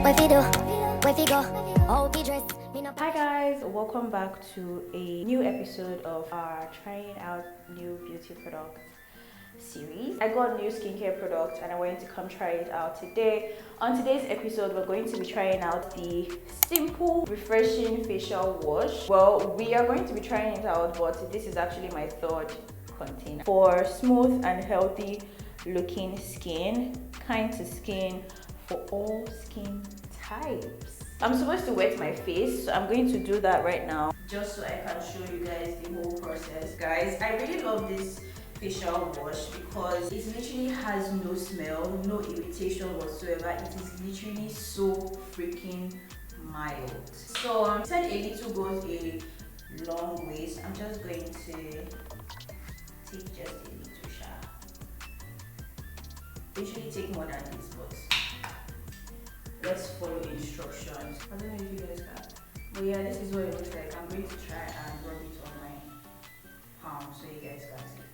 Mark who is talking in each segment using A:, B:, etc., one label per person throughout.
A: Hi guys, welcome back to a new episode of our trying out new beauty product series. I got new skincare product and I wanted to come try it out today. On today's episode, we're going to be trying out the simple refreshing facial wash. Well, we are going to be trying it out, but this is actually my third container for smooth and healthy looking skin, kind to skin for all skin types. I'm supposed to wet my face, so I'm going to do that right now just so I can show you guys the whole process. Guys, I really love this facial wash because it literally has no smell, no irritation whatsoever. It is literally so freaking mild. So said a little goes a long way, so I'm just going to take just a little shower. Usually take more than this, but let's follow instructions. I don't know if you guys can, but yeah, this is what it looks like. I'm going to try and rub it on my palm so you guys can see.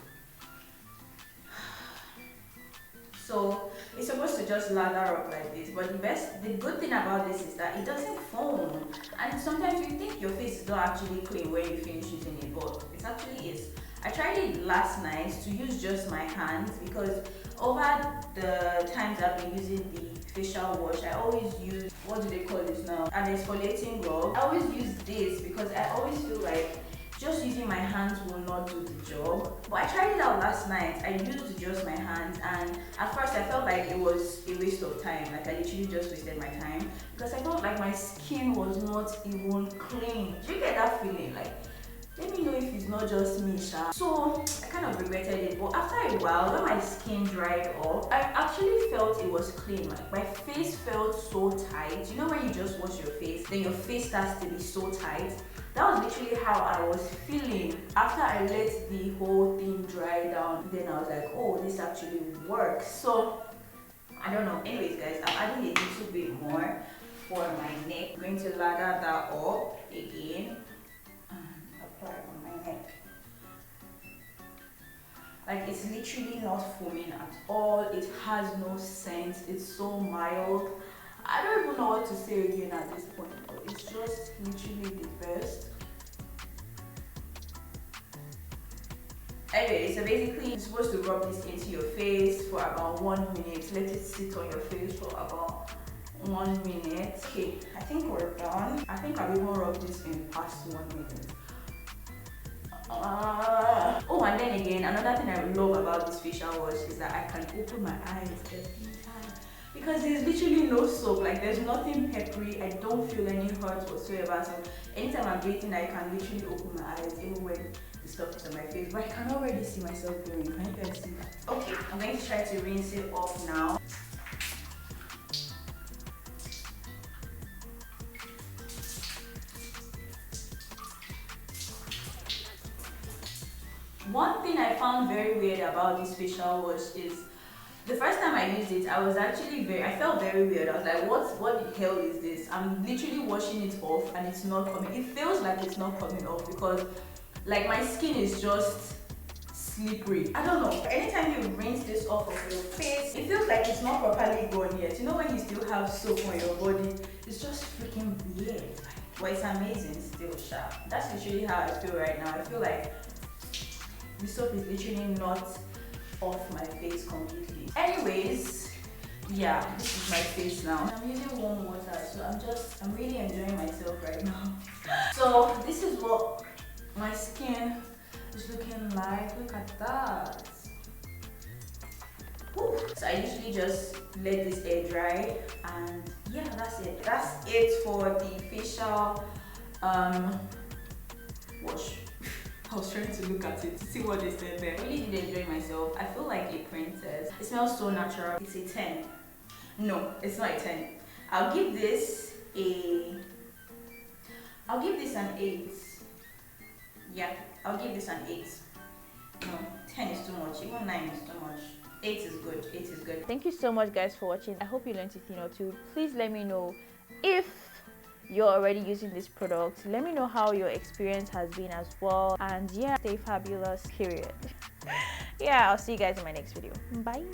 A: So it's supposed to just lather up like this, but the good thing about this is that it doesn't foam. And sometimes you think your face is not actually clean when you finish using it, but it actually is. I tried it last night to use just my hands because over the times I've been using the facial wash, I always use, what do they call this now? An exfoliating rub. I always use this because I always feel like just using my hands will not do the job. But I tried it out last night. I used just my hands, and at first I felt like it was a waste of time. Like I literally just wasted my time because I felt like my skin was not even clean. Do you get that feeling? Like, let me know if it's not just me, Sha. So I kind of regretted it, but after a while, when my skin dried up, I actually felt it was clean. Like my face felt so tight. You know when you just wash your face, then your face starts to be so tight? That was literally how I was feeling after I let the whole thing dry down. Then I was like, oh, this actually works. So I don't know. Anyways, guys, I'm adding a little bit more for my neck. I'm going to lather that up again. On my neck. Like it's literally not foaming at all. It has no scent. It's so mild. I don't even know what to say again at this point, but it's just literally the best. Anyway, so basically you're supposed to rub this into your face for about 1 minute. Let it sit on your face for about 1 minute. Okay, I think we're done. I think I've even rubbed this in past 1 minute. Oh, and then again, another thing I love about this facial wash is that I can open my eyes every time because there's literally no soap. Like there's nothing peppery. I don't feel any hurt whatsoever. So anytime I'm breathing, I can literally open my eyes even when the stuff is on my face. But I can already see myself glowing. Can you guys see that? Okay, I'm going to try to rinse it off now. One thing I found very weird about this facial wash is the first time I used it, I felt very weird. I was like, what the hell is this? I'm literally washing it off and it's not coming. It feels like it's not coming off because like my skin is just slippery. I don't know. Anytime you rinse this off of your face, it feels like it's not properly gone yet. You know when you still have soap on your body, it's just freaking weird. But it's amazing still, sharp. That's literally how I feel right now. I feel like the soap is literally not off my face completely. Anyways, yeah, this is my face now. I'm using warm water, so I'm really enjoying myself right now. So this is what my skin is looking like. Look at that. Woo. So I usually just let this air dry, and yeah, that's it. That's it for the facial wash. I was trying to look at it to see what they said there. I really did enjoy myself. I feel like a princess. It smells so natural. It's a 10. No, it's not a 10. I'll give this an 8. Yeah, I'll give this an 8. No, 10 is too much. Even 9 is too much. 8 is good. 8 is good. Thank you so much, guys, for watching. I hope you learned a thing or two. Please let me know if you're already using this product. Let me know how your experience has been as well. And yeah, stay fabulous, period. Yeah, I'll see you guys in my next video. Bye.